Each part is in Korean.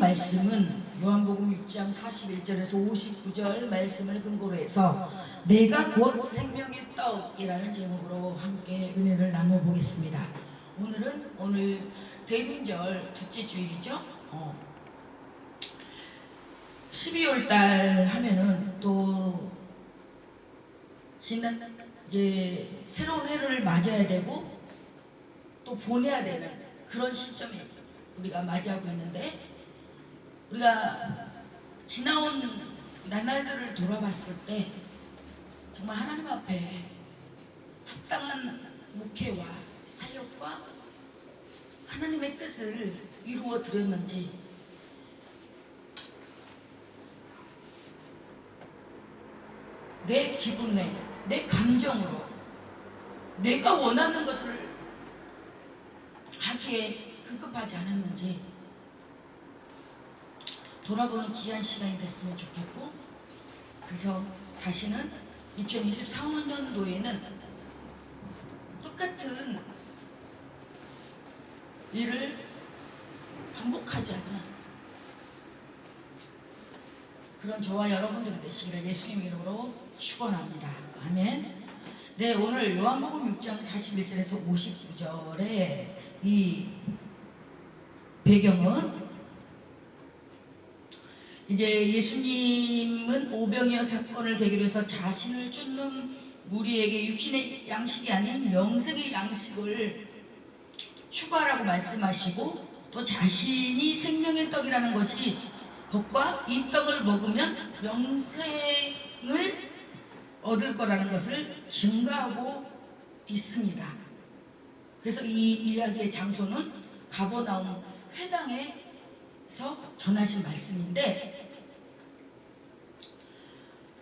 말씀은 요한복음 6장 41절에서 59절 말씀을 근거로 해서 내가 곧 생명의 떡이라는 제목으로 함께 은혜를 나눠보겠습니다. 오늘 대림절 둘째 주일이죠. 12월달 하면은 또 이제 새로운 해를 맞아야 되고 또 보내야 되는 그런 시점에 우리가 맞이하고 있는데, 우리가 지나온 나날들을 돌아봤을 때 정말 하나님 앞에 합당한 목회와 사역과 하나님의 뜻을 이루어 드렸는지, 내 기분에, 내 감정으로 내가 원하는 것을 하기에 급급하지 않았는지 돌아보는 귀한 시간이 됐으면 좋겠고, 그래서 다시는 2024년도에는 똑같은 일을 반복하지 않는 그런 저와 여러분들이 되시기를 예수님 이름으로 축원합니다. 아멘. 네, 오늘 요한복음 6장 41절에서 59절의 이 배경은 이제 예수님은 오병이어 사건을 계기로 해서 자신을 쫓는 무리에게 육신의 양식이 아닌 영생의 양식을 추구하라고 말씀하시고, 또 자신이 생명의 떡이라는 것이 것과 이 떡을 먹으면 영생을 얻을 거라는 것을 증가하고 있습니다. 그래서 이 이야기의 장소는 가버나움 회당에서 전하신 말씀인데,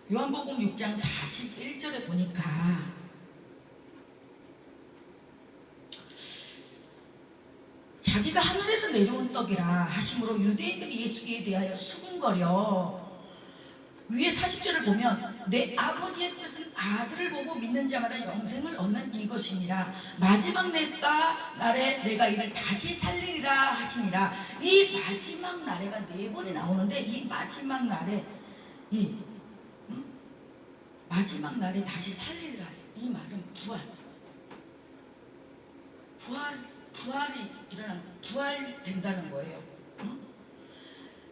요한복음 6장 41절에 보니까 자기가 하늘에서 내려온 떡이라 하심으로 유대인들이 예수에 대하여 수군거려, 위에 40절을 보면 내 아버지의 뜻은 아들을 보고 믿는 자마다 영생을 얻는 이것이니라, 마지막 날에 내가 이를 다시 살리리라 하시니라. 이 마지막 날에가 4번이 나오는데, 이 마지막 날에 마지막 날에 다시 살리리라, 이 말은 부활이 일어나는, 부활된다는 거예요.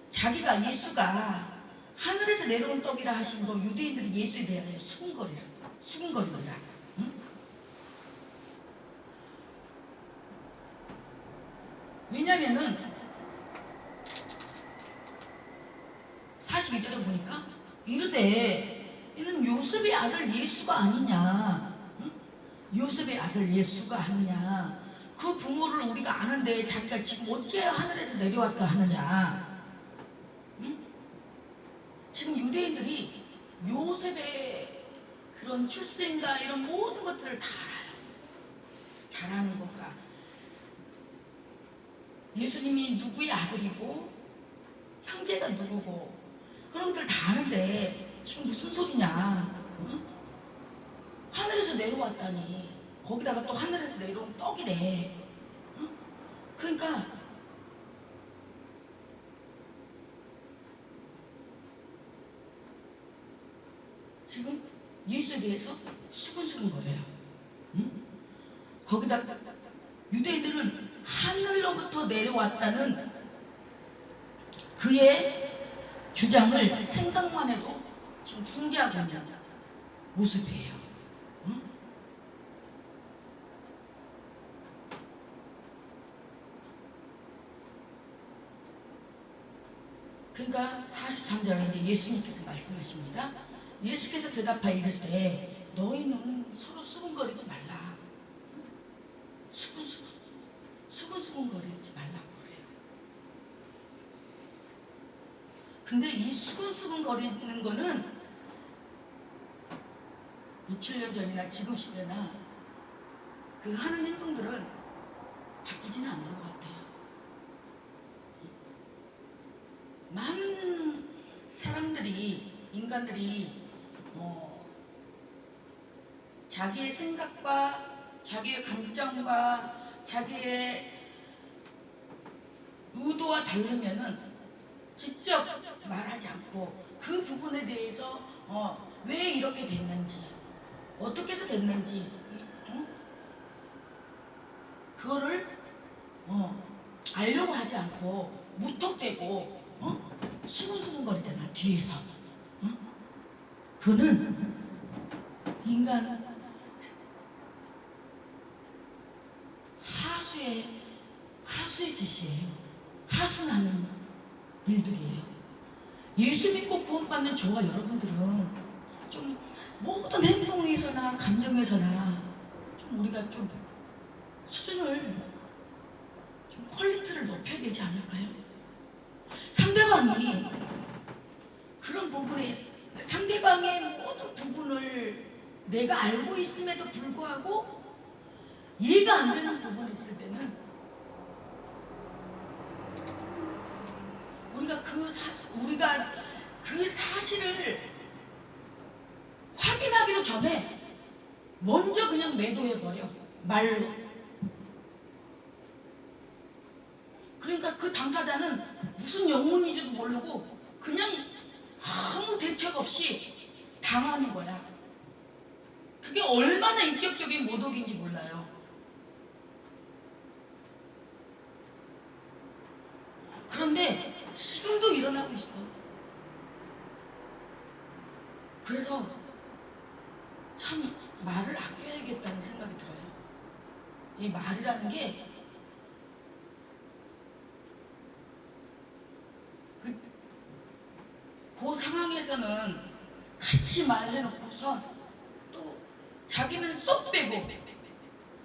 자기가 예수가 하늘에서 내려온 떡이라 하심으로 유대인들이 예수에 대하여 수군거리더라. 왜냐면은 42절에 보니까 이르되 이는 요셉의 아들 예수가 아니냐, 요셉의 아들 예수가 아니냐, 그 부모를 우리가 아는데 자기가 지금 어째 하늘에서 내려왔다 하느냐. 지금 유대인들이 요셉의 그런 출생과 이런 모든 것들을 다 알아요. 잘 아는 것과 예수님이 누구의 아들이고 형제가 누구고 그런 것들을 다 아는데 지금 무슨 소리냐. 하늘에서 내려왔다니, 거기다가 또 하늘에서 내려온 떡이래. 그러니까 지금 예수에 대해서 수근수근거려요. 거기다 유대인들은 하늘로부터 내려왔다는 그의 주장을 생각만 해도 지금 붕괴하고 있는 모습이에요. 그러니까 43절에 예수님께서 말씀하십니다. 예수께서 대답하여 이르시되 너희는 서로 수군거리지 말라. 수군거리지 말라고 그래요. 근데 이 수군거리는 거는 27년 전이나 지금 시대나 그 하는 행동들은 바뀌지는 않는 것 같아요. 많은 사람들이, 인간들이 자기의 생각과 자기의 감정과 자기의 의도와 다르면은 직접 말하지 않고 그 부분에 대해서 왜 이렇게 됐는지, 어떻게 해서 됐는지, 그거를 알려고 하지 않고 무턱대고 수근수근거리잖아 뒤에서. 그는 인간 하수의 짓이에요. 하수나는 일들이에요. 예수 믿고 구원받는 저와 여러분들은 좀 모든 행동에서나 감정에서나 좀 우리가 좀 수준을, 좀 퀄리티를 높여야 되지 않을까요? 상대방이 그런 부분에, 상대방의 모든 부분을 내가 알고 있음에도 불구하고 이해가 안 되는 부분이 있을 때는 우리가 그 사실을 확인하기도 전에 먼저 그냥 매도해버려, 말로. 그러니까 그 당사자는 무슨 영문인지도 모르고 그냥 아무 대책 없이 당하는 거야. 그게 얼마나 인격적인 모독인지 몰라요. 그런데 지금도 일어나고 있어. 그래서 참 말을 아껴야겠다는 생각이 들어요. 이 말이라는 게 그 상황에서는 같이 말해놓고서 또 자기는 쏙 빼고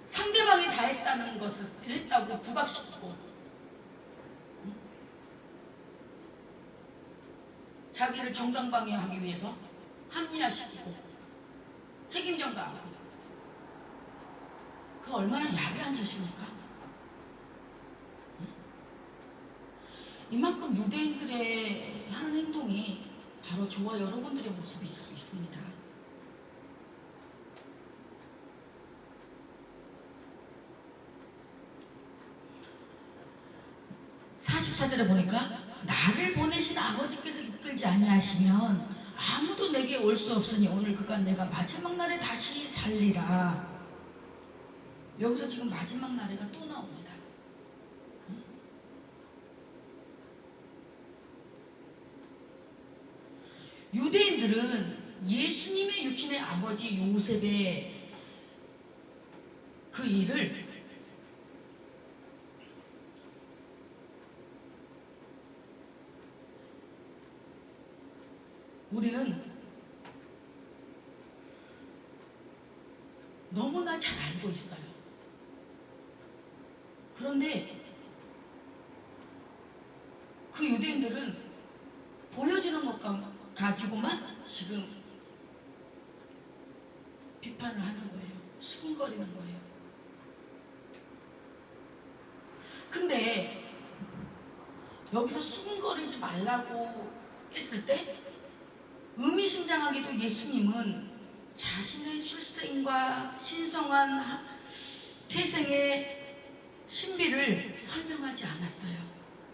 상대방이 다 했다는 것을 했다고 부각시키고, 자기를 정당방위하기 위해서 합리화시키고 책임 전가하고, 그 얼마나 야비한 짓입니까? 이만큼 유대인들의 하는 행동이 바로 저와 여러분들의 모습일 수 있습니다. (44절에) 보니까 나를 보내신 아버지께서 이끌지 아니하시면 아무도 내게 올 수 없으니 오늘 그간 내가 마지막 날에 다시 살리라. 여기서 지금 마지막 날에가 또 나옵니다. 유대인들은 예수님의 육신의 아버지 요셉의 그 일을 우리는 너무나 잘 알고 있어요. 그런데 그 유대인들은 보여지는 것 가지고만 지금 비판을 하는 거예요. 수군거리는 거예요. 근데 여기서 수군거리지 말라고 했을 때 의미심장하게도 예수님은 자신의 출생과 신성한 태생의 신비를 설명하지 않았어요.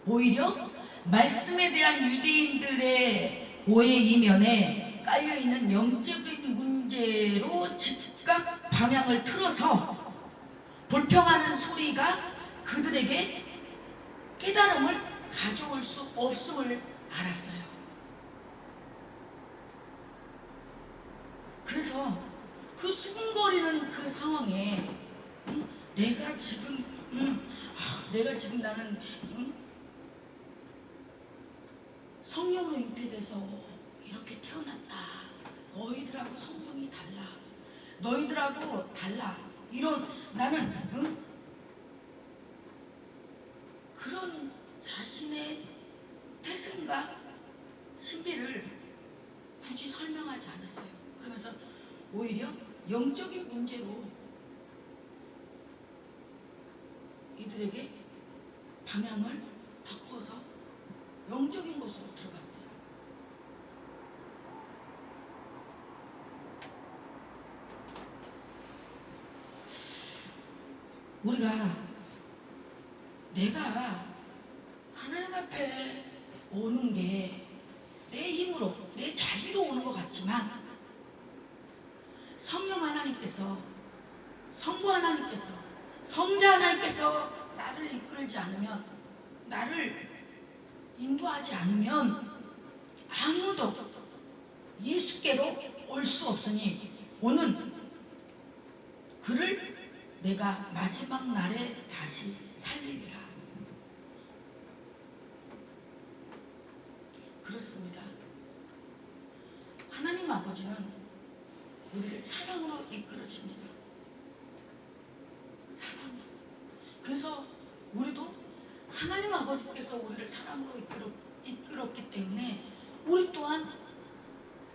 오히려 말씀에 대한 유대인들의 오해 이면에 깔려있는 영적인 문제로 즉각 방향을 틀어서 불평하는 소리가 그들에게 깨달음을 가져올 수 없음을 알았어요. 그래서 그 수군거리는 그 상황에 내가 지금 나는 성령으로 잉태돼서 이렇게 태어났다. 너희들하고 성령이 달라. 너희들하고 달라. 이런 나는 그런 자신의 태생과 신비를 굳이 설명하지 않았어요. 그러면서 오히려 영적인 문제로 이들에게 방향을 바꿔서 영적인 곳으로 들어갔죠. 우리가 내가 하나님 앞에 오는 게 내 힘으로, 내 자기로 오는 것 같지만 성령 하나님께서, 성부 하나님께서, 성자 하나님께서 나를 이끌지 않으면, 나를 인도하지 않으면 아무도 예수께로 올 수 없으니 오는 그를 내가 마지막 날에 다시 살리리라. 그렇습니다. 하나님 아버지는 우리를 사랑으로 이끌으십니다. 사랑으로. 그래서 우리도 하나님 아버지께서 우리를 사랑으로 이끌었기 때문에 우리 또한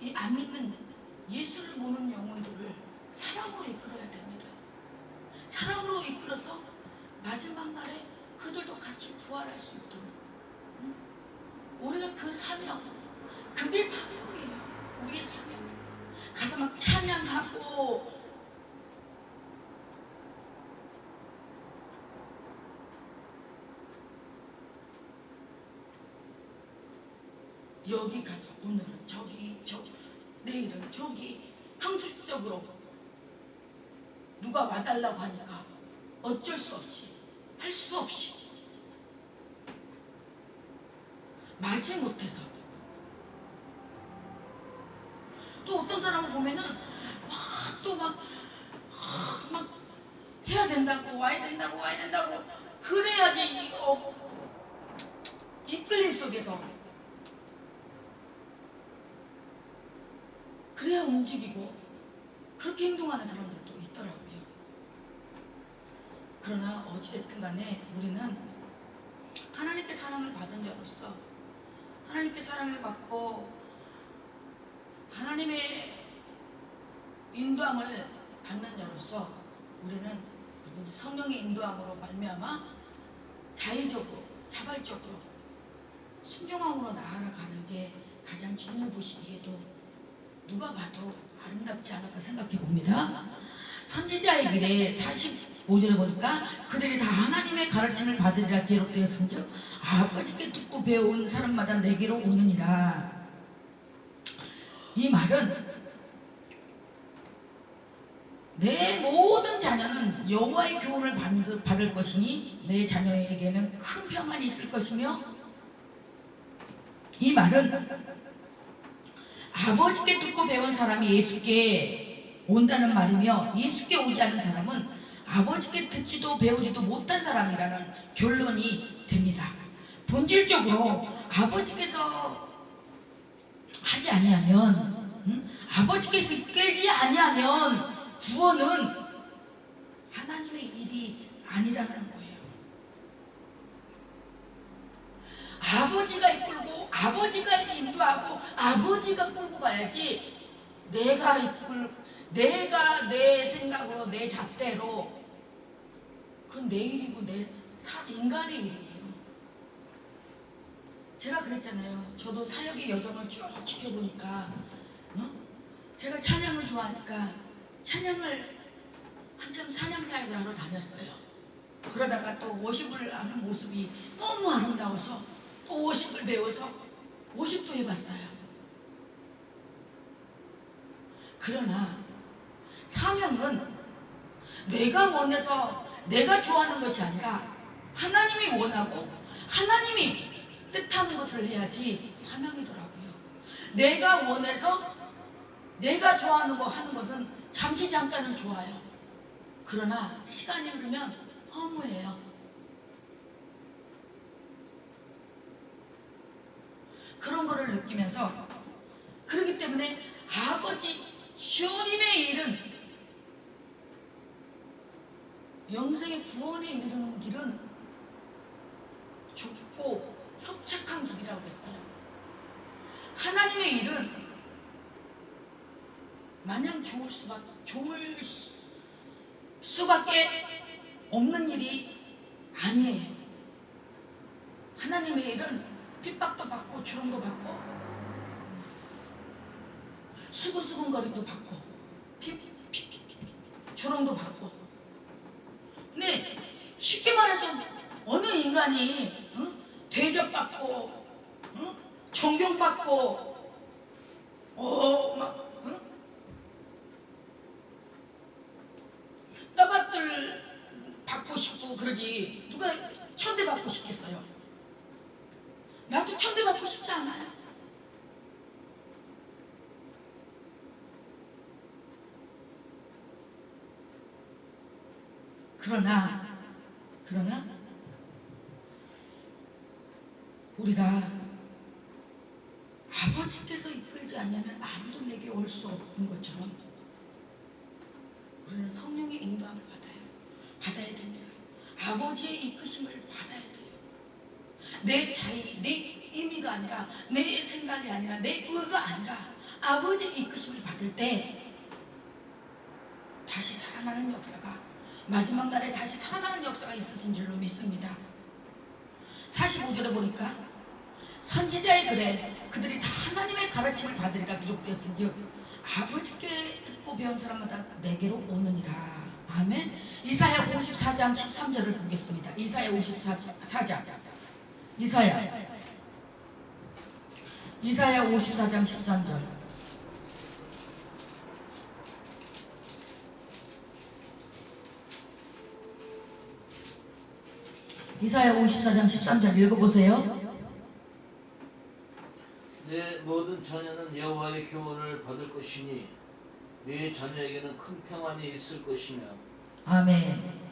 이 안 믿는 예수를 모르는 영혼들을 사랑으로 이끌어야 됩니다. 사랑으로 이끌어서 마지막 날에 그들도 같이 부활할 수 있도록, 우리가 그 사명, 그게 사명이에요. 우리의 사명. 가서 막 찬양하고 여기 가서 오늘은 저기, 내일은 저기, 형식적으로 누가 와달라고 하니까 어쩔 수 없이, 할 수 없이 마지 못해서, 또 어떤 사람을 보면은 막 해야 된다고, 와야 된다고 그래야지 이끌림 속에서 그래야 움직이고 그렇게 행동하는 사람들도 있더라고요. 그러나 어찌됐든 간에 우리는 하나님께 사랑을 받은 자로서, 하나님께 사랑을 받고 하나님의 인도함을 받는 자로서 우리는 성령의 인도함으로 말미암아 자의적으로, 자발적으로 순종함으로 나아가는 게 가장 주님을 보시기에도 누가 봐도 아름답지 않을까 생각해 봅니다. 선지자의 길에 45절에 보니까 그들이 다 하나님의 가르침을 받으리라 기록되었은즉 아버지께 듣고 배운 사람마다 내게로 오느니라. 이 말은 내 모든 자녀는 여호와의 교훈을 받을 것이니 내 자녀에게는 큰 평안이 있을 것이며, 이 말은 아버지께 듣고 배운 사람이 예수께 온다는 말이며, 예수께 오지 않는 사람은 아버지께 듣지도 배우지도 못한 사람이라는 결론이 됩니다. 본질적으로 아버지께서 하지 아니하면, 아버지께서 이끌지 아니하면 구원은 하나님의 일이 아니라는 거예요. 아버지가 이끌고 아버지가 인도하고 아버지가 끌고 가야지, 내가 내 생각으로, 내 잣대로, 그건 내 일이고 인간의 일이에요. 제가 그랬잖아요. 저도 사역의 여정을 쭉 지켜보니까 제가 찬양을 좋아하니까 찬양을 한참 찬양 사역을 하러 다녔어요. 그러다가 또 워십을 하는 모습이 너무 아름다워서 또 워십을 배워서 워십도 해봤어요. 그러나 사명은 내가 원해서 내가 좋아하는 것이 아니라 하나님이 원하고 하나님이 뜻하는 것을 해야지 사명이더라고요. 내가 원해서 내가 좋아하는 거 하는 것은 잠시 잠깐은 좋아요. 그러나 시간이 흐르면 허무해요. 그런 거를 느끼면서, 그렇기 때문에 아버지 주님의 일은, 영생의 구원에 이르는 길은 좁고 협착한 길이라고 했어요. 하나님의 일은 마냥 좋을 수밖에 없는 일이 아니에요. 하나님의 일은 핍박도 받고 주름도 받고 수근수근거림도 받고 조롱도 받고. 근데 쉽게 말해서 어느 인간이 대접받고 응? 존경받고 막 응? 떠받들 받고 싶고 그러지 누가 천대받고 싶겠어요? 나도 천대받고 싶지 않아요. 그러나 우리가 아버지께서 이끌지 않으면 아무도 내게 올 수 없는 것처럼 우리는 성령의 인도함을 받아야 됩니다. 아버지의 이끄심을 받아야 돼요. 내 자의, 내 임의가 아니라, 내 생각이 아니라, 내 의가 아니라 아버지의 이끄심을 받을 때 다시 살아나는 역사가, 마지막 날에 다시 살아나는 역사가 있으신 줄로 믿습니다. 45절에 보니까 선지자의 글에 그들이 다 하나님의 가르침을 받으리라 기록되었은즉 아버지께 듣고 배운 사람마다 내게로 오느니라. 아멘. 이사야 54장 13절을 보겠습니다. 이사야 54장 이사야 54장 13절. 이사야 54장 13절 읽어보세요. 내 모든 자녀는 여호와의 교훈을 받을 것이니 네 자녀에게는 큰 평안이 있을 것이며. 아멘.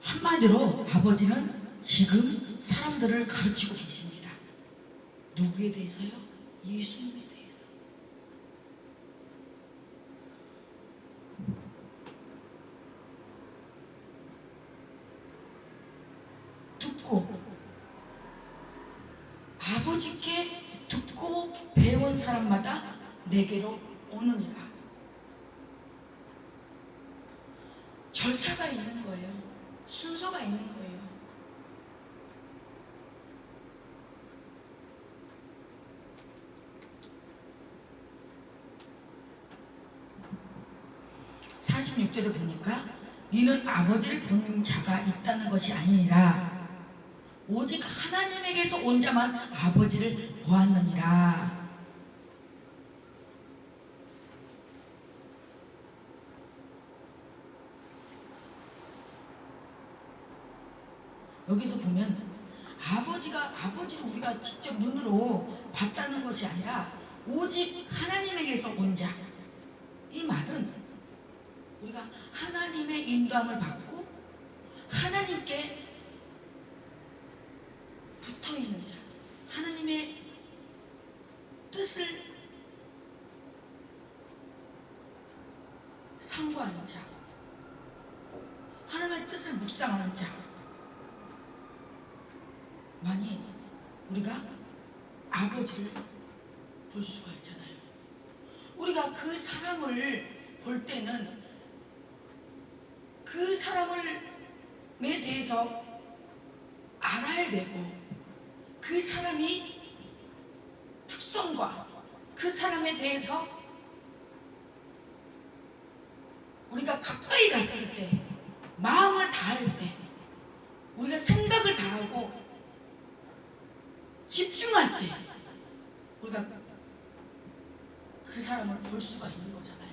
한마디로 아버지는 지금 사람들을 가르치고 계십니다. 누구에 대해서요? 예수님에 대해서. 듣고 아버지께 듣고 배운 사람마다 내게로 오느니라. 절차가 있는 거예요. 순서가 있는 거예요. (46절에) 보니까 이는 아버지를 본 자가 있다는 것이 아니니라 오직 하나님에게서 온 자만 아버지를 보았느니라. 여기서 보면 아버지를 우리가 직접 눈으로 봤다는 것이 아니라 오직 하나님에게서 온 자. 이 말은 우리가 하나님의 인도함을 받고 하나님께 붙어있는 자, 하나님의 뜻을 상고하는 자, 하나님의 뜻을 묵상하는 자 만이 우리가 아버지를 볼 수가 있잖아요. 우리가 그 사람을 볼 때는 그 사람에 대해서 알아야 되고 그 사람이 특성과 그 사람에 대해서 우리가 가까이 갔을 때 마음을 다할 때 우리가 생각을 다하고 집중할 때 우리가 그 사람을 볼 수가 있는 거잖아요.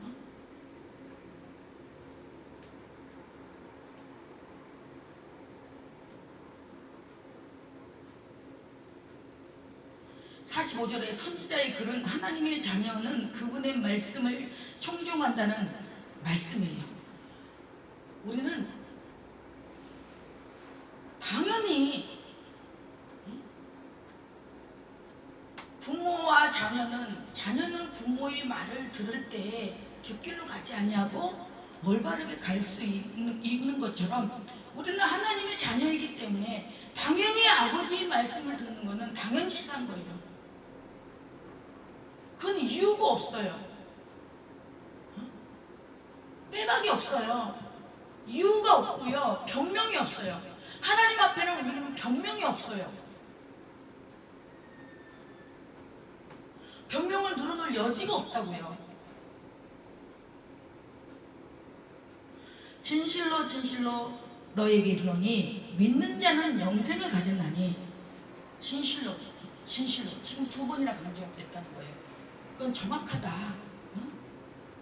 어? 45절에 선지자의 글은 하나님의 자녀는 그분의 말씀을 청종한다는 말씀이에요. 우리는 당연히 부모와 자녀는 부모의 말을 들을 때 곁길로 가지 아니하고 올바르게 갈 수 있는 것처럼 우리는 하나님의 자녀이기 때문에 당연히 아버지의 말씀을 듣는 것은 당연시사한 거예요. 그건 이유가 없어요. 빼박이 없어요. 이유가 없고요. 변명이 없어요. 하나님 앞에는 우리는 변명이 없어요. 변명을 늘어놓을 여지가 없다고요. 진실로 진실로 너에게 이르노니 믿는 자는 영생을 가졌나니 진실로 지금 두 번이나 강조했다는 거예요. 그건 정확하다. 응?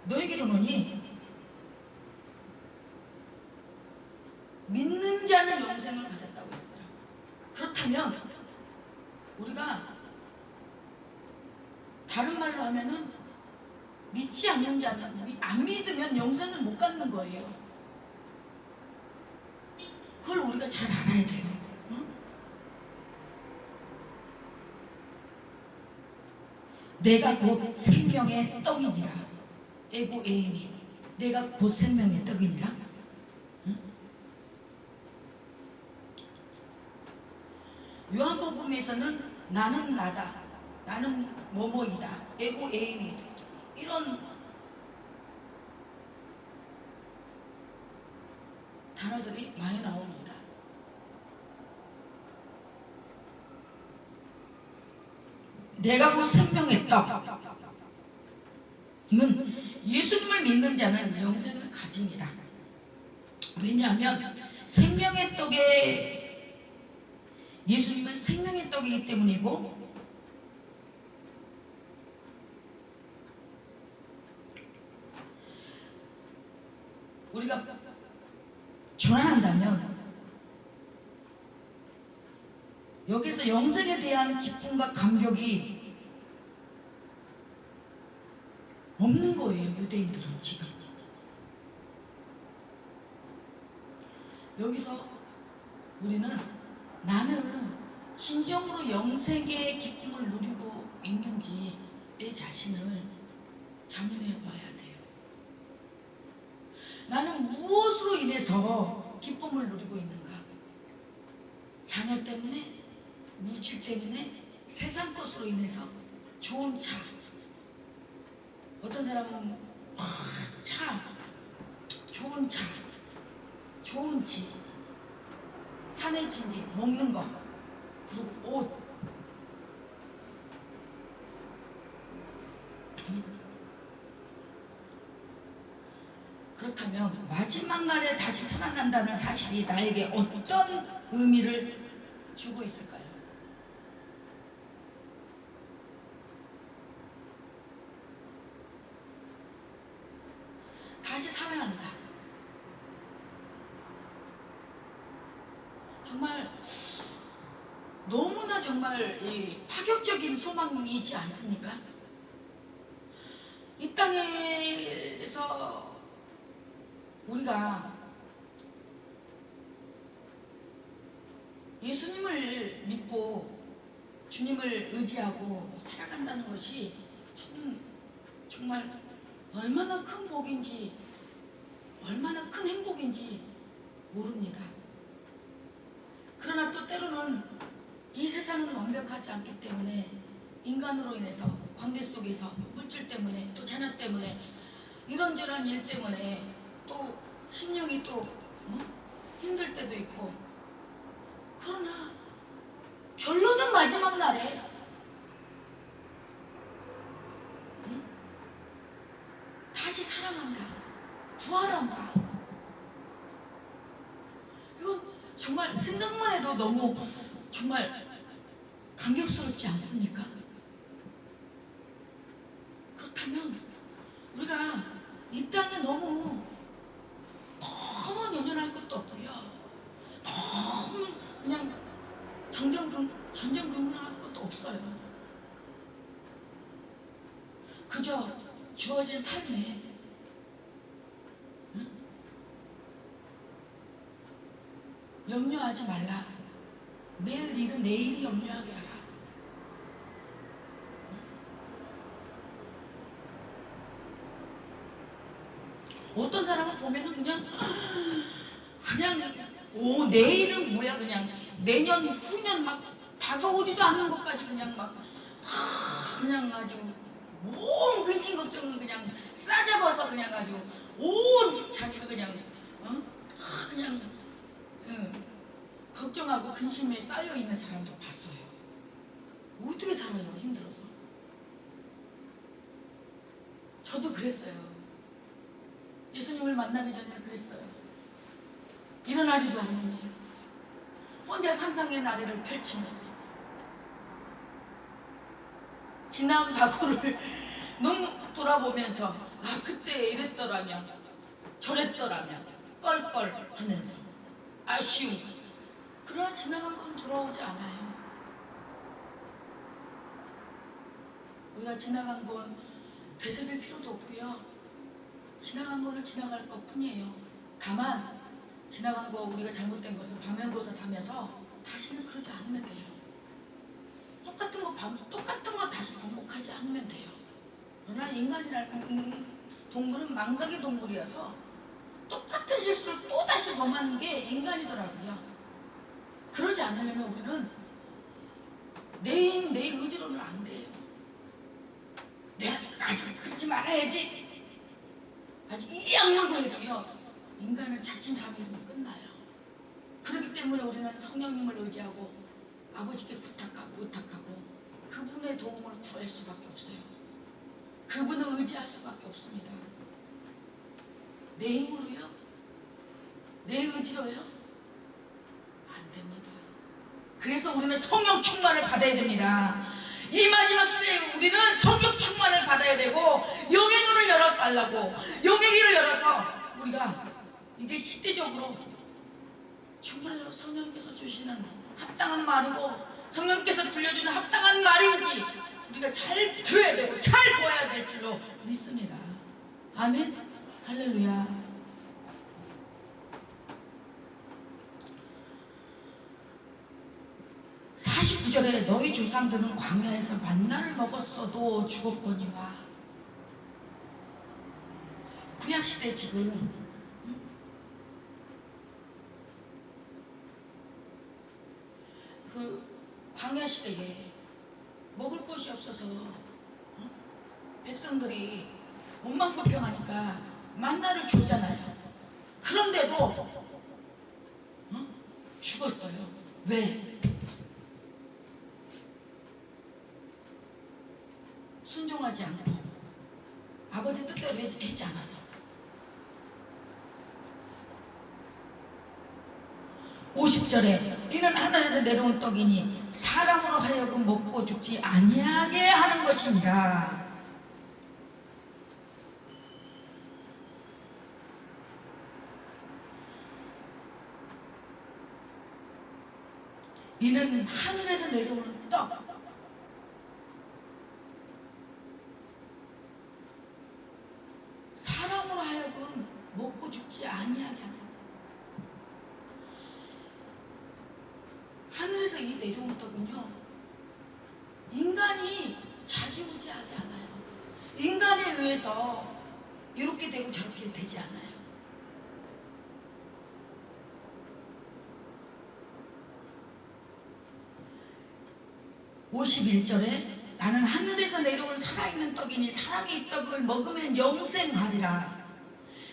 너에게 이르노니 믿는 자는 영생을 가졌다고 했어요. 그렇다면 우리가 다른 말로 하면은 믿지 않는 자는 안 믿으면 영생을 못 갖는 거예요. 그걸 우리가 잘 알아야 돼요. 응? 내가 곧 생명의 떡이니라. 에고 에이미. 내가 곧 생명의 떡이니라. 응? 요한복음에서는 나는 나다, 나는 뭐뭐이다, 에고 에이미 이런 단어들이 많이 나옵니다. 내가 곧 생명의 떡은 예수님을 믿는 자는 영생을 가집니다. 왜냐하면 생명의 떡에 예수님은 생명의 떡이기 때문이고 우리가 전환한다면 여기서 영생에 대한 기쁨과 감격이 없는 거예요. 유대인들은 지금 여기서 우리는 나는 진정으로 영생의 기쁨을 누리고 있는지 내 자신을 자문해 봐야 돼요. 나는 무엇으로 인해서 기쁨을 누리고 있는가? 자녀 때문에? 물질 때문에? 세상 것으로 인해서? 좋은 차, 어떤 사람은 차, 좋은 차, 좋은 집, 산에 진지, 먹는 거, 그리고 옷. 그렇다면 마지막 날에 다시 살아난다는 사실이 나에게 어떤 의미를 주고 있을까요? 다시 살아난다. 정말 너무나 정말 파격적인 소망이지 않습니까? 이 땅에서 우리가 예수님을 믿고 주님을 의지하고 살아간다는 것이 정말 얼마나 큰 복인지, 얼마나 큰 행복인지 모릅니다. 그러나 또 때로는 이 세상은 완벽하지 않기 때문에 인간으로 인해서 관계 속에서 물질 때문에 또 자녀 때문에 이런저런 일 때문에 또 신령이 또 힘들 때도 있고, 그러나 결론은 마지막 날에 다시 살아난다, 부활한다. 이건 정말 생각만 해도 너무 정말 감격스럽지 않습니까? 그렇다면 우리가 이 땅에 너무 연연할 것도 없고요, 너무 그냥 전전긍긍할 것도 없어요. 그저 주어진 삶에 염려하지 말라. 내일 일은 내일이 염려하게 하라. 어떤 사람은 보면은 그냥 내일은 뭐야, 그냥 내년 후년 막 다가오지도 않는 것까지 그냥 막 그냥 아주 온 근심 걱정은 그냥 싸잡아서 그냥 아주 온 자기가 그냥 그냥 걱정하고 근심에 쌓여 있는 사람도 봤어요. 어떻게 살아요? 힘들어서. 저도 그랬어요. 예수님을 만나기 전에 그랬어요. 일어나지도 않는 일, 혼자 상상의 나래를 펼치면서 지난 과거를 너무 돌아보면서 아 그때 이랬더라면 저랬더라면 껄껄 하면서 아쉬움. 그러나 지나간 건 돌아오지 않아요. 우리가 지나간 건 되새길 필요도 없고요. 지나간 거는 지나갈 것 뿐이에요. 다만 지나간 거 우리가 잘못된 것을 밤에보서 사면서 다시는 그러지 않으면 돼요. 똑같은 거 다시 반복하지 않으면 돼요. 그러나 인간이라는 동물은 망각의 동물이어서 똑같은 실수를 또 다시 범하는 게 인간이더라고요. 그러지 않으려면 우리는 내 의지로는 안 돼요. 내가 아주 그러지 말아야지. 아주 이 악물고 해도요. 인간은 작심삼일로 끝나요. 그렇기 때문에 우리는 성령님을 의지하고 아버지께 부탁하고 그분의 도움을 구할 수밖에 없어요. 그분을 의지할 수밖에 없습니다. 내 힘으로요? 내 의지로요? 안 됩니다. 그래서 우리는 성령 충만을 받아야 됩니다. 이 마지막 시대에 우리는 성령 충만을 받아야 되고 영의 눈을 열어달라고, 영의 귀를 열어서 우리가 이게 시대적으로 정말로 성령께서 주시는 합당한 말이고 성령께서 들려주는 합당한 말인지 우리가 잘 들어야 되고 잘 보아야 될 줄로 믿습니다. 아멘. 할렐루야. (49절에) 너희 조상들은 광야에서 만나를 먹었어도 죽었거니와. 구약시대 지금 그 광야시대에 먹을 것이 없어서 백성들이 몸만 불평하니까 만나를 줬잖아요. 그런데도 죽었어요. 왜? 순종하지 않고 아버지 뜻대로 하지 않아서. 50절에 이는 하늘에서 내려온 떡이니 사람으로 하여금 먹고 죽지 아니하게 하는 것이니라. 이는 하늘에서 내려오는 떡, 사람으로 하여금 먹고 죽지 아니하게 하는. 하늘에서 이 내려온 떡은요, 인간이 좌지우지하지 않아요. 인간에 의해서 이렇게 되고 저렇게 되지 않아요. (51절에) 나는 하늘에서 내려온 살아있는 떡이니 사람이 이 떡을 먹으면 영생하리라.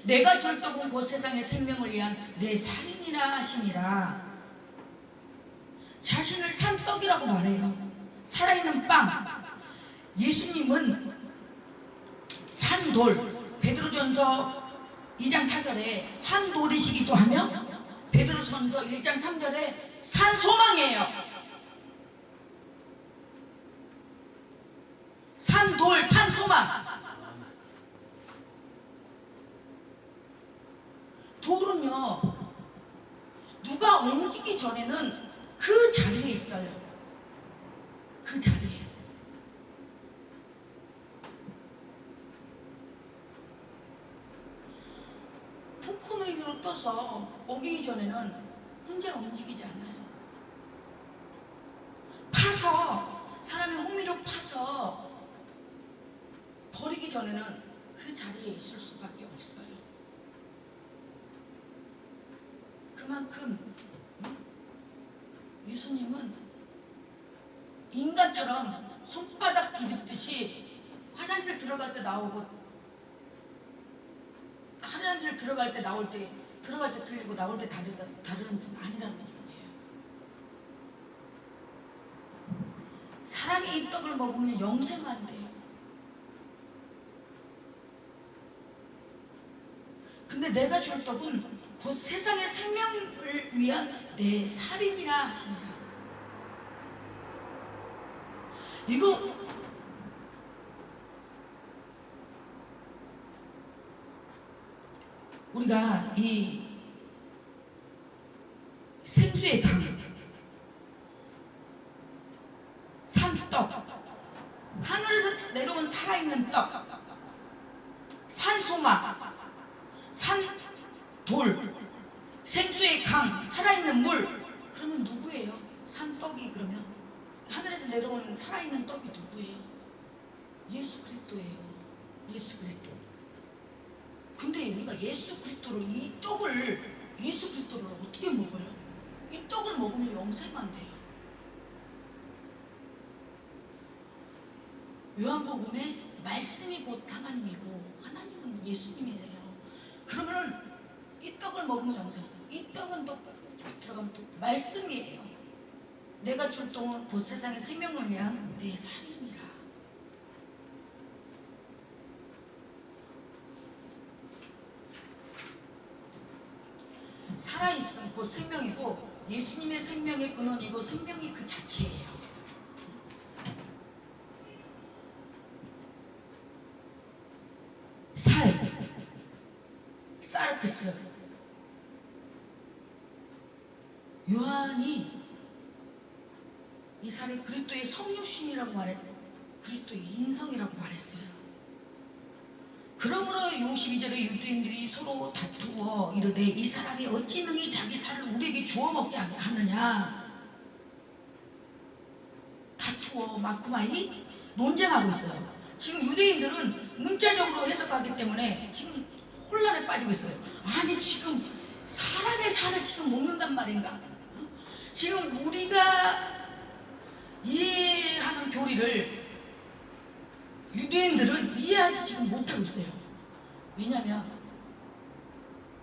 내가 줄 떡은 곧 세상의 생명을 위한 내 살인이라 하시니라. 자신을 산 떡이라고 말해요. 살아있는 빵. 예수님은 산돌, 베드로전서 2장 4절에 산돌이시기도 하며 베드로전서 1장 3절에 산소망이에요. 산돌, 산소망. 돌은요, 누가 옮기기 전에는 그 자리에 있어요. 그 자리에. 폭풍우로 떠서 오기 전에는 혼자 움직이지 않아요. 파서, 사람이 호미로 파서 버리기 전에는 그 자리에 있을 수밖에 없어요. 그만큼 예수님은 인간처럼 손바닥 디딜듯이 화장실 들어갈 때 나오고, 화장실 들어갈 때 나올 때, 들어갈 때 틀리고 나올 때 다르는 분 아니라는 얘기예요. 사람이 이 떡을 먹으면 영생한대요. 근데 내가 줄 떡은 곧 세상의 생명을 위한 내 살인이라 하시니라. 이거 우리가 이 생수의 강, 산떡, 하늘에서 내려온 살아있는 떡, 산소막, 산돌, 생수의 강, 살아있는 물. 그러면 누구예요? 산떡이 그러면 하늘에서 내려온 살아있는 떡이 누구예요? 예수 그리스도예요. 예수 그리스도. 근데 우리가 예수 그리스도를, 이 떡을, 예수 그리스도를 어떻게 먹어요? 이 떡을 먹으면 영생만 돼요. 요한복음에 말씀이 곧 하나님이고 하나님은 예수님이에요. 그러면은 이 떡을 먹으면 영생. 이 떡은 또 들어가면 또 말씀이에요. 내가 줄 떡은 곧 세상의 생명을 위한 내 살인이라. 살아있음 곧 생명이고 예수님의 생명의 근원이고 생명이 그 자체예요. 사르크스. 요한이 이 살을 그리스도의 성육신이라고 말했고 그리스도의 인성이라고 말했어요. 그러므로 52절에 유대인들이 서로 다투어 이르되 이 사람이 어찌 능히 자기 살을 우리에게 주워 먹게 하느냐. 다투어 마쿠마이 논쟁하고 있어요. 지금 유대인들은 문자적으로 해석하기 때문에 지금 혼란에 빠지고 있어요. 아니 지금 사람의 살을 지금 먹는단 말인가? 지금 우리가 이해하는 교리를 유대인들은 이해하지 지금 못하고 있어요. 왜냐하면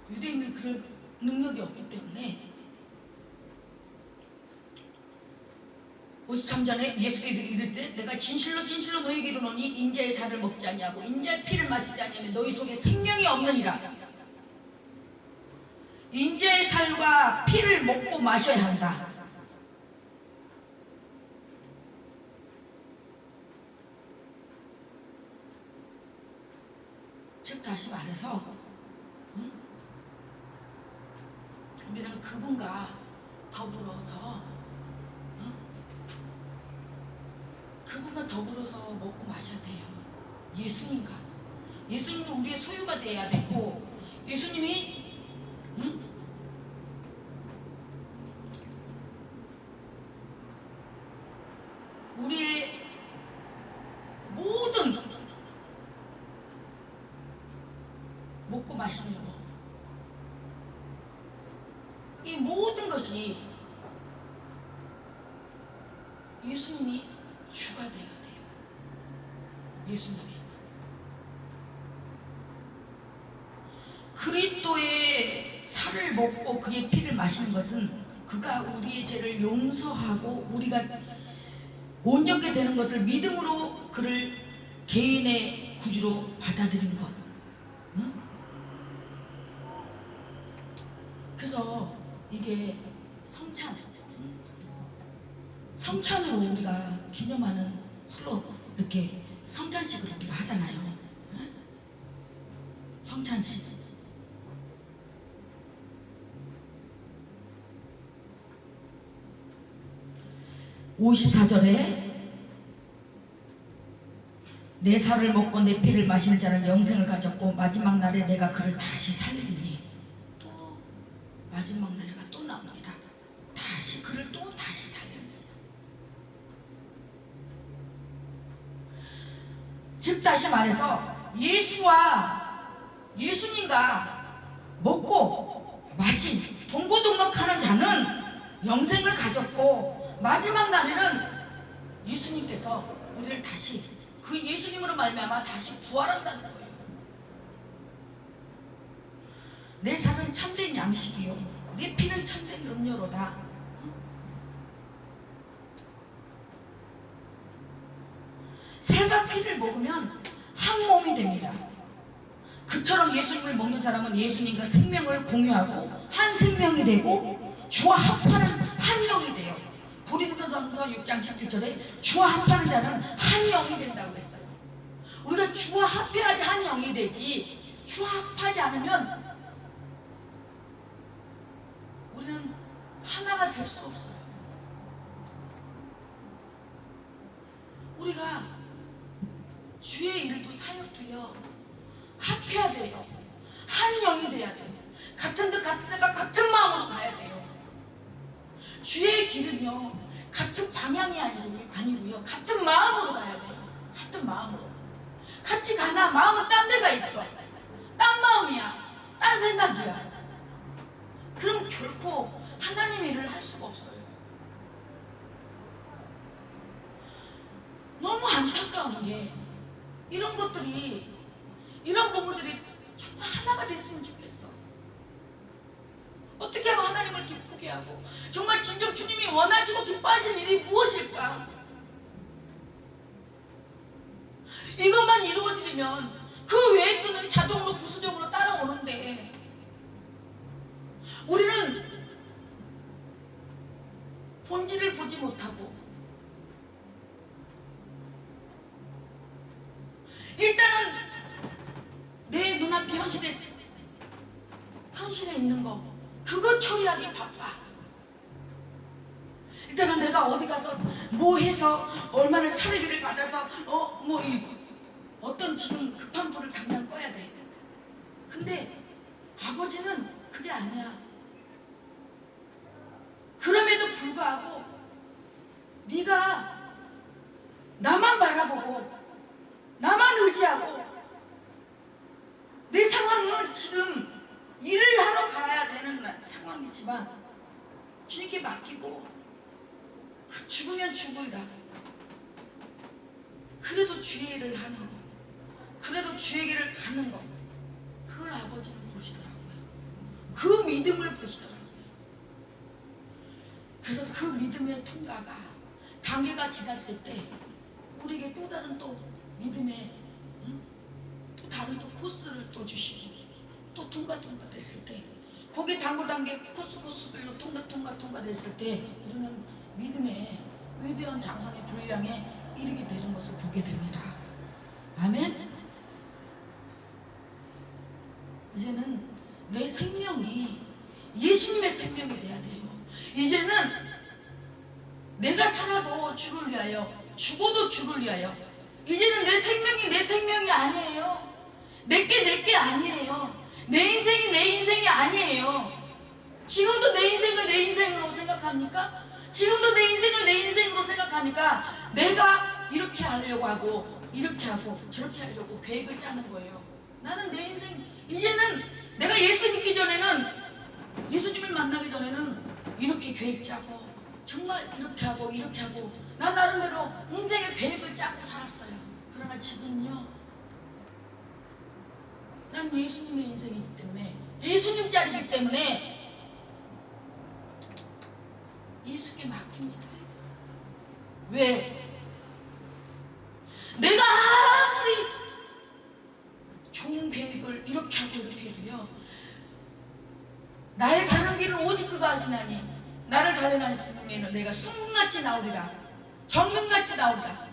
유대인은 그런 능력이 없기 때문에. 53절에 예수께서 이르시되 내가 진실로 진실로 너희에게 이르노니 인자의 살을 먹지 아니하고 인자의 피를 마시지 아니하면 너희 속에 생명이 없느니라. 인자의 살과 피를 먹고 마셔야 한다. 즉 다시 말해서 우리는 그분과 더불어서 그분과 더불어서 먹고 마셔야 돼요. 예수님과. 예수님은 우리의 소유가 돼야 되고 예수님이 우리의 모든 먹고 마시는 것, 이 모든 것이 예수님이 주가 되어야 돼요. 예수님이 그리스도의 살을 먹고 그의 피를 마시는 것은 그가 우리의 죄를 용서하고 우리가 온전케 되는 것을 믿음으로 그를 개인의 구주로 받아들인 것. 그래서 이게 성찬으로 우리가 기념하는 술로 이렇게 성찬식을 우리가 하잖아요. 성찬식. (54절에) 내 살을 먹고 내 피를 마시는 자는 영생을 가졌고 마지막 날에 내가 그를 다시 살리리니. 또 마지막 날에가 또 나옵니다. 다시 그를 또 다시 살립니다. 즉 다시 말해서 예수님과 먹고 마신 동고동락하는 자는 영생을 가졌고 마지막 날에는 예수님께서 우리를 다시 그 예수님으로 말미암아 다시 부활한다는 거예요. 내 살은 참된 양식이요 내 피는 참된 음료로다. 살과 피를 먹으면 한 몸이 됩니다. 그처럼 예수님을 먹는 사람은 예수님과 생명을 공유하고 한 생명이 되고 주와 합하는 한 영이 돼요. 고린도전서 6장 17절에 주와 합하는 자는 한 영이 된다고 했어요. 우리가 주와 합해야지 한 영이 되지, 주와 합하지 않으면 우리는 하나가 될 수 없어요. 우리가 주의 일도 사역도요 합해야 돼요. 한 영이 돼야 돼요. 같은 뜻 같은 생각 같은 마음으로 가야 돼요. 주의 길은요 같은 방향이 아니고요 같은 마음으로 가야 돼요. 같은 마음으로. 같이 가나 마음은 딴 데가 있어. 딴 마음이야. 딴 생각이야. 그럼 결코 하나님의 일을 할 수가 없어요. 너무 안타까운 게 이런 것들이, 이런 부분들이 정말 하나가 됐으면 좋겠어. 어떻게 하면 하나님을 기쁘게 하고 정말 진정 주님이 원하시고 기뻐하시는 일이 무엇일까? 이것만 이루어지면 그 외의 끈은 자동으로 부수적으로 따라오는데 우리는 본질을 보지 못하고 일단은 내 눈앞에 현실에 있는 거 그거 처리하기 바빠. 일단은 내가 어디 가서 뭐 해서 얼마나 사례비를 받아서 어떤 지금 급한 불을 당장 꺼야 돼. 근데 아버지는 그게 아니야. 그럼에도 불구하고 네가 나만 바라보고 나만 의지하고 내 상황은 지금 일을 하러 가야 되는 상황이지만 주님께 맡기고 죽으면 죽을다. 그래도 주의 일을 하는 거, 그래도 주의 길을 가는 거, 그걸 아버지는 보시더라고요. 그 믿음을 보시더라고요. 그래서 그 믿음의 통과가 단계가 지났을 때 우리에게 또 다른 또 믿음의 또 다른 또 코스를 또 주시고 또 통과 됐을 때 거기 단계 코스별로 통과 됐을 때 우리는 믿음의 위대한 장성의 분량에 이르게 되는 것을 보게 됩니다. 아멘. 이제는 내 생명이 예수님의 생명이 돼야 돼요. 이제는 내가 살아도 주를 위하여 죽어도 주를 위하여. 이제는 내 생명이 내 생명이 아니에요. 내게 아니에요. 내 인생이 내 인생이 아니에요. 지금도 내 인생을 내 인생으로 생각합니까? 지금도 내 인생을 내 인생으로 생각하니까 내가 이렇게 하려고 하고 이렇게 하고 저렇게 하려고 계획을 짜는 거예요. 나는 내 인생, 이제는 내가 예수 믿기 전에는, 예수님을 만나기 전에는 이렇게 계획 짜고 정말 이렇게 하고 나 나름대로 인생의 계획을 짜고 살았어요. 그러나 지금은요, 난 예수님의 인생이기 때문에, 예수님 자리이기 때문에 예수께 맡깁니다. 왜? 내가 아무리 좋은 계획을 이렇게 하고 이렇게 해도요, 나의 가는 길은 오직 그가 하시나니 나를 달려나시면 내가 순금같이 나오리라, 정금같이 나오리라.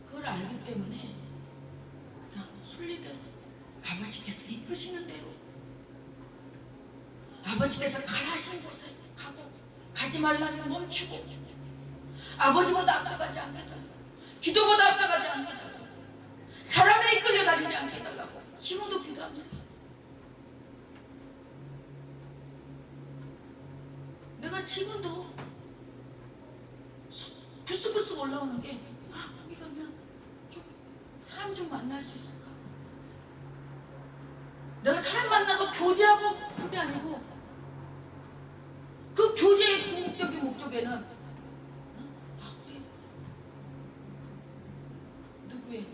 그걸 알기 때문에 순리대로 아버지께서 이끄시는 대로, 아버지께서 가라 하신 곳에 가고, 가지 말라면 멈추고, 아버지보다 앞서가지 않게 달라고, 기도보다 앞서가지 않게 달라고, 사람에 이끌려 다니지 않게 달라고 지금도 기도합니다. 내가 지금도 부스부스 올라오는 게, 거기 가면 좀 사람 좀 만날 수 있을까? 내가 사람 만나서 교제하고 그게 아니고, 그 교제의 궁극적인 목적에는 우리 누구의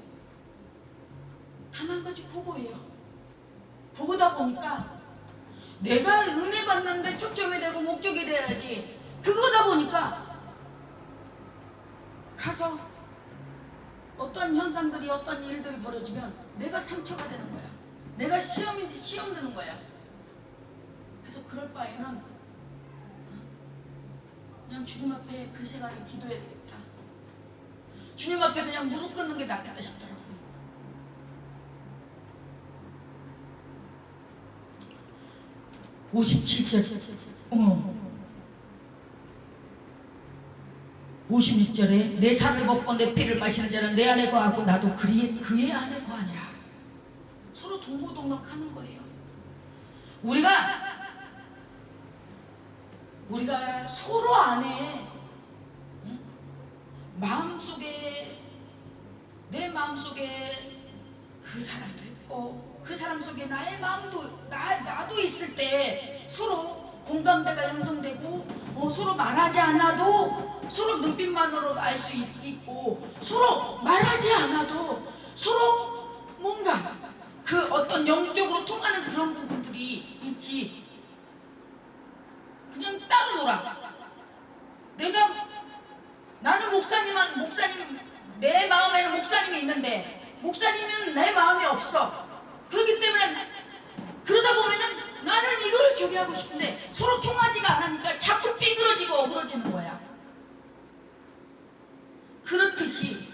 단 한 가지 보고예요. 보고다 보니까 내가 은혜 받는데 초점이 되고 목적이 돼야지, 그거다 보니까 가서 어떤 현상들이 어떤 일들이 벌어지면 내가 상처가 되는 거야. 내가 시험인지 시험 드는 거야. 그래서 그럴 바에는 그냥 주님 앞에 그 시간에 기도해야 되겠다. 주님 앞에 그냥 무릎 꿇는 게 낫겠다 싶더라고요. 57절 56절에 내 살을 먹고 내 피를 마시는 자는 내 안에 거하고 나도 그의 안에 거하니라. 서로 동고동락하는 거예요. 우리가 서로 안에 마음속에 내 마음속에 그 사람도 있고 그 사람 속에 나의 마음도 나도 있을 때 서로 공감대가 형성되고 서로 말하지 않아도 서로 눈빛만으로도 알 수 있고 서로 말하지 않아도 서로 뭔가 그 어떤 영적으로 통하는 그런 부분들이 있지. 그냥 따로 놀아. 나는 목사님 내 마음에는 목사님이 있는데 목사님은 내 마음에 없어. 그렇기 때문에 그러다 보면은 나는 이거를 저기 하고 싶은데 서로 통하지가 않으니까 자꾸 삐그러지고 어그러지는 거야. 그렇듯이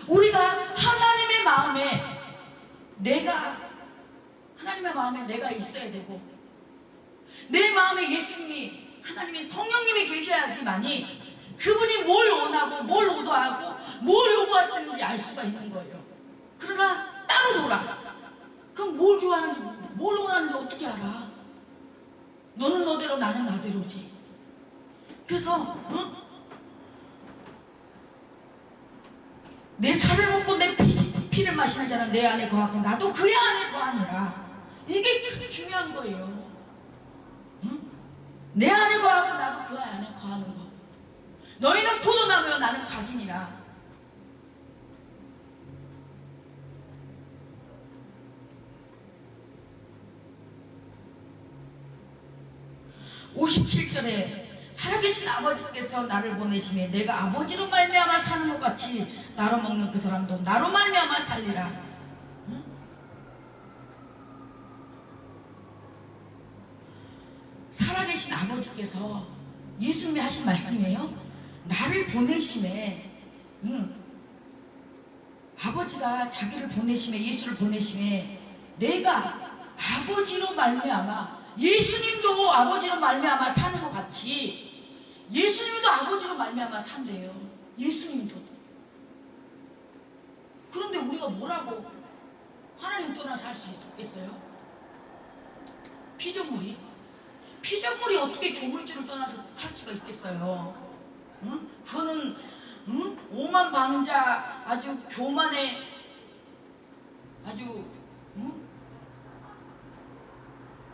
우리가 하나님의 마음에 내가 있어야 되고 내 마음에 예수님이 하나님의 성령님이 계셔야지만이 그분이 뭘 원하고 뭘 의도하고 뭘 요구하시는지 알 수가 있는 거예요. 그러나 따로 놀아. 그럼 뭘 좋아하는지 뭘 원하는지 어떻게 알아? 너는 너대로 나는 나대로지. 그래서 내 살을 먹고 내 피를 마시는 자는 내 안에 거하고 나도 그의 안에 거하니라. 이게 중요한 거예요. 내 안에 거하고 나도 그 안에 거하는 거. 너희는 포도나무요 나는 각이니라. (57절에) 살아계신 아버지께서 나를 보내심에 내가 아버지로 말미암아 사는 것 같이 나로 먹는 그 사람도 나로 말미암아 살리라. 살아계신 아버지께서 예수님이 하신 말씀이에요. 나를 보내심에 아버지가 자기를 보내심에 예수를 보내심에 내가 아버지로 말미암아 예수님도 아버지로 말미암아 사는 것 같이 예수님도 아버지로 말미암아 산대요. 예수님도. 그런데 우리가 뭐라고 하나님 떠나서 살 수 있겠어요? 피조물이 어떻게 조물주를 떠나서 살 수가 있겠어요? 그거는 오만 방자 아주 교만의 아주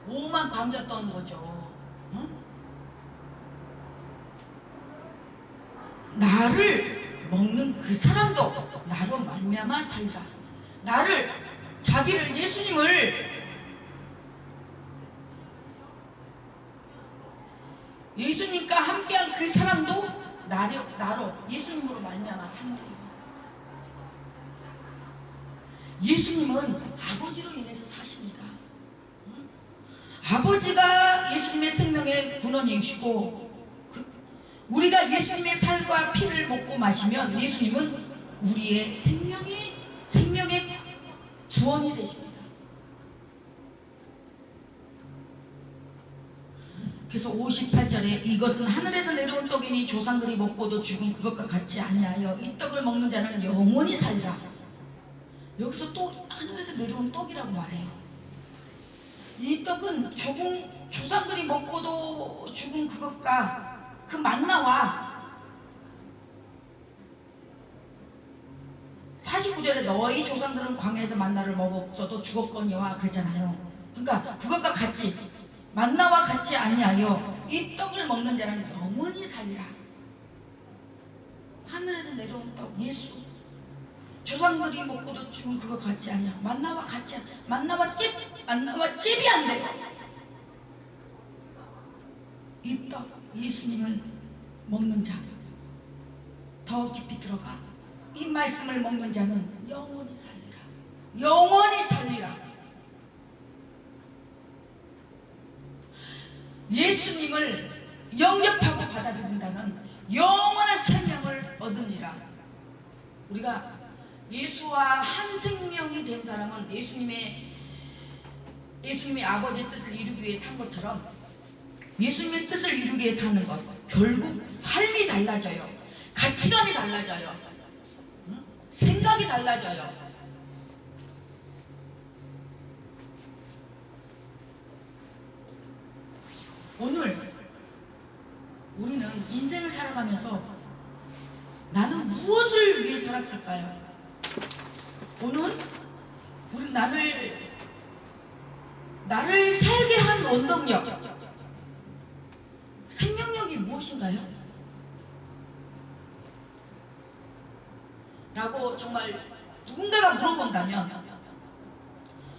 오만 방자 떠는 거죠. 나를 먹는 그 사람도 나로 말미암아 살리라. 자기를 예수님과 함께한 그 사람도 나로 예수님으로 말미암아 산대요. 예수님은 아버지로 인해서 사십니다. 아버지가 예수님의 생명의 근원이시고 우리가 예수님의 살과 피를 먹고 마시면 예수님은 우리의 생명의 구원이 되십니다. 그래서 58절에 이것은 하늘에서 내려온 떡이니 조상들이 먹고도 죽은 그것과 같지 아니하여 이 떡을 먹는 자는 영원히 살리라. 여기서 또 하늘에서 내려온 떡이라고 말해요. 이 떡은 조상들이 먹고도 죽은 그것과 그 만나와 49절에 너희 조상들은 광야에서 만나를 먹었어도 죽었거니와 그랬잖아요. 그러니까 그것과 같이 만나와 같이 아니하여 이 떡을 먹는 자는 영원히 살리라. 하늘에서 내려온 떡 예수. 조상들이 먹고도 죽은 그거 같지 아니야. 만나와 잽이 안 돼요. 이 떡 예수님을 먹는 자 더 깊이 들어가. 이 말씀을 먹는 자는 영원히 살리라. 영원히 살리라. 예수님을 영접하고 받아들인다는 영원한 생명을 얻으니라. 우리가 예수와 한 생명이 된 사람은 예수님의 아버지의 뜻을 이루기 위해 산 것처럼 예수님의 뜻을 이루기 위해 사는 것, 결국 삶이 달라져요. 가치관이 달라져요. 생각이 달라져요. 오늘 우리는 인생을 살아가면서 나는 무엇을 위해 살았을까요? 오늘 우리 나를 살게 한 원동력, 생명력이 무엇인가요? 라고 정말 누군가가 물어본다면,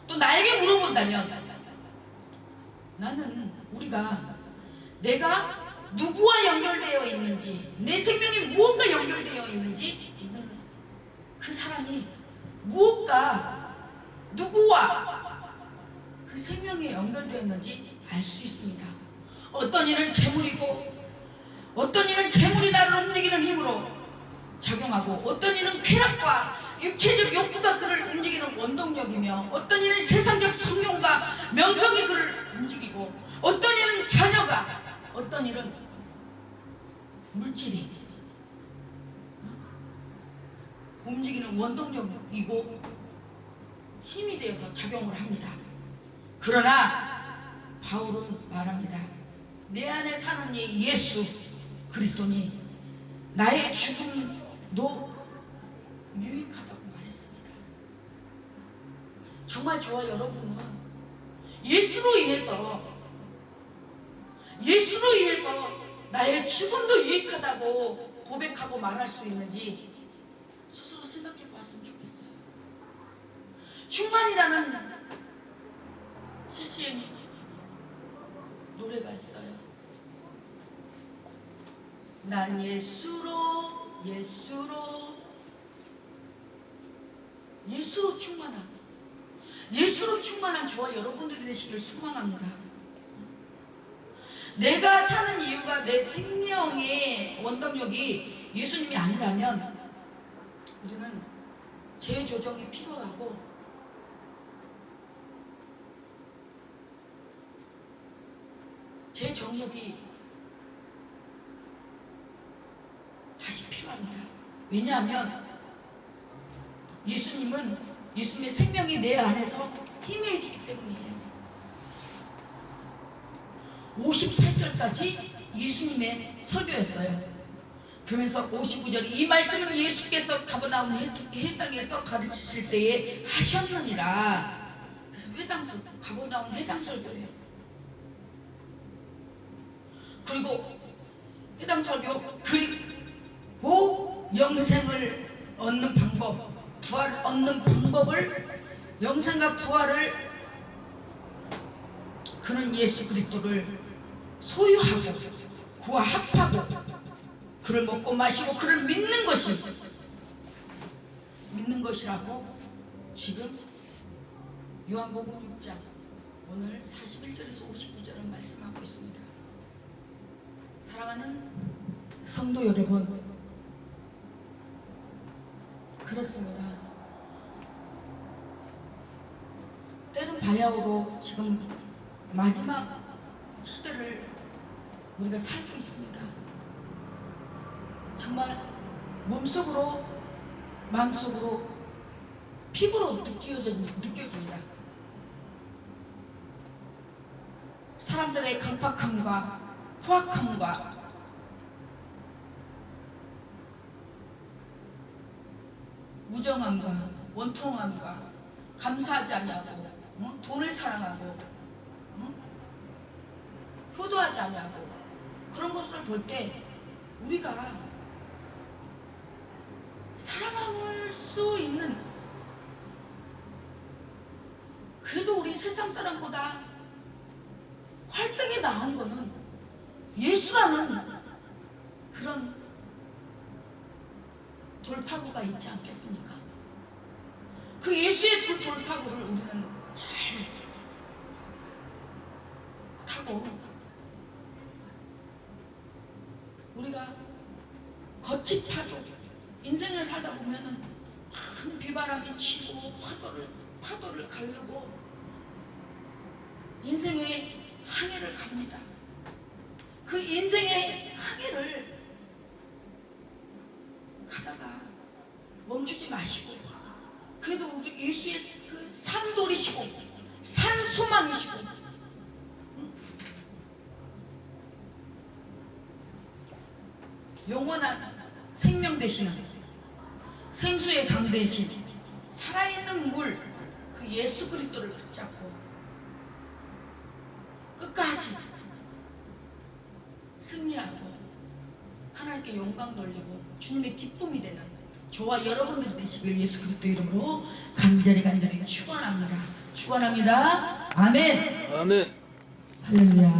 또 나에게 물어본다면, 나는 내가 누구와 연결되어 있는지, 내 생명이 무엇과 연결되어 있는지, 그 사람이 무엇과 누구와 그 생명에 연결되어 있는지 알 수 있습니다. 어떤 이는 재물이고, 어떤 이는 재물이 나를 움직이는 힘으로 작용하고, 어떤 이는 쾌락과 육체적 욕구가 그를 움직이는 원동력이며, 어떤 이는 세상적 성욕과 명성이 그를 움직이고, 어떤 이는 자녀가, 어떤 이는 물질이 움직이는 원동력이고 힘이 되어서 작용을 합니다. 그러나 바울은 말합니다. 내 안에 사는 이 예수 그리스도니 나의 죽음도 유익하다고 말했습니다. 정말 저와 여러분은 예수로 인해서 나의 죽음도 유익하다고 고백하고 말할 수 있는지 스스로 생각해 보았으면 좋겠어요. 충만이라는 CCM 노래가 있어요. 난 예수로 충만한 저와 여러분들이 되시길 소망합니다. 내가 사는 이유가 내 생명의 원동력이 예수님이 아니라면 우리는 재조정이 필요하고, 재정력이 다시 필요합니다. 왜냐하면 예수님의 생명이 내 안에서 희미해지기 때문이에요. 58절까지 예수님의 설교였어요. 그러면서 59절에 이 말씀을 예수께서 가버나움 회당에서 가르치실 때에 하셨느니라. 그래서 가버나움 회당설교예요. 그리고 회당설교, 그리고 영생을 얻는 방법, 부활을 얻는 방법을, 영생과 부활을 그는 예수 그리스도를 소유하고 그와 합하고 그를 먹고 마시고 그를 믿는 것이라고 지금 요한복음 6장 오늘 41절에서 59절을 말씀하고 있습니다. 사랑하는 성도 여러분, 그렇습니다. 때는 바야흐로 지금 마지막 시대를 우리가 살고 있습니다. 정말 몸속으로, 마음속으로, 피부로 느껴집니다. 사람들의 강팍함과 포악함과 무정함과 원통함과 감사하지 아니하고 돈을 사랑하고 효도하지 아니하고 그런 것을 볼 때 우리가 살아남을 수 있는, 그래도 우리 세상 사람보다 활동이 나은 거는 예수라는 그런 돌파구가 있지 않겠습니까? 그 예수의 그 돌파구를 우리는 잘 타고 우리가 거친 파도, 인생을 살다 보면은 큰 비바람이 치고 파도를 가르고 인생의 항해를 갑니다. 그 인생의 항해를 가다가 멈추지 마시고 그래도 우리 예수의 그 산돌이시고 산소망이시고 영원한 생명 되시는 생수의 강 대신 살아있는 물 그 예수 그리스도를 붙잡고 끝까지 승리하고 하나님께 영광 돌리고 주님의 기쁨이 되는 저와 여러분들 되시길 예수 그리스도 이름으로 간절히 축원합니다. 축원합니다. 아멘. 아멘. 할렐루야.